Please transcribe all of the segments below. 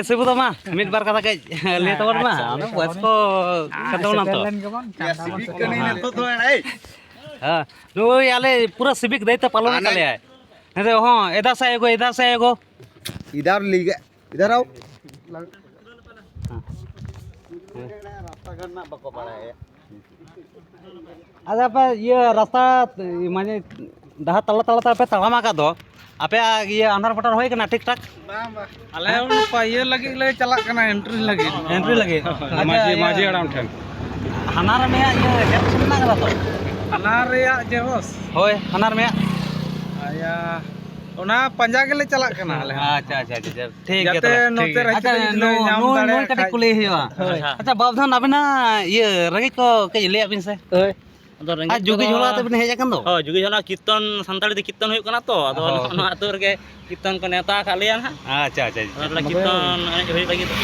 Sebut mah, mid bar kata kayak lihat teman mah, anu buat ko kata orang tuh. हाँ no Yale पूरा civic दायित्व पालन कर लिया है ऐसे हाँ इधर से एगो इधर ले गए इधर आओ ada apa ये रास्ता माने dah tala पे तलामा का दो apa ये अंधार पटर होए कना ठीक ठाक अले ये लगी ले चला कना एंट्री लगी माजी अड़ाम ठन हनार में ये हेल्प सुनना करा तो हनार रेया जे बस होय हनार में आया ओना पंजा के ले चला कना अले अच्छा ठीक है जाते नोते अच्छा नो कटे कुले हिवा अच्छा बाबधान अबना ये रंगी को के ले अबिन से आज जुगी झोला ते बिन हेजा कन दो हो जुगी झोला कीर्तन संताली ते कीर्तन हुई कना तो अदो नो आतु रगे कीर्तन को नेता खालिया ना अच्छा मतलब कीर्तन हुई लगी तो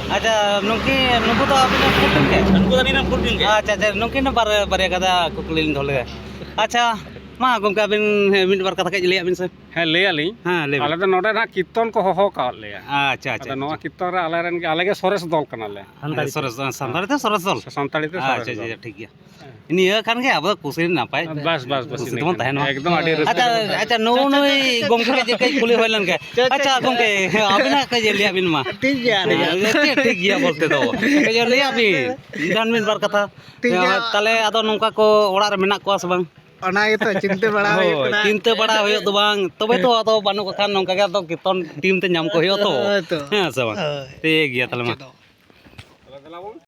अच्छा नुकी तो अबिन कुटिन के उनको तनी ना फुल दिन के अच्छा नुकी न बारे कदा कुकुलिन धोले अच्छा मा गमका अबिन मिड बार कथा के ले अबिन से है ले आली हां ले आले तो नोडे ना कीर्तन को हो का ले अच्छा नोआ कीर्तन रे आले रन के आले के सोरेस दल कना ले संताली ते सरस दल संताली ते अच्छा ठीक गया निया खान के अब कुसिन नापाय बस तुम तहन एकदम आडी अच्छा नो गमके के कई कुली होलन के अच्छा गमके अबिना के ले अबिन मा ठीक गया बोलते तो के ले अबिन इदान मिड बार कथा ताले आदो नोंका को ओड़ा रे मेना को से बांग चिंता बड़ा चिंता बड़ा हो तो बांग तबे तो आदो बानु को खान नोंका के तो कीर्तन टीम ते नाम को हो तो हां से बांग ठीक गया ताले मा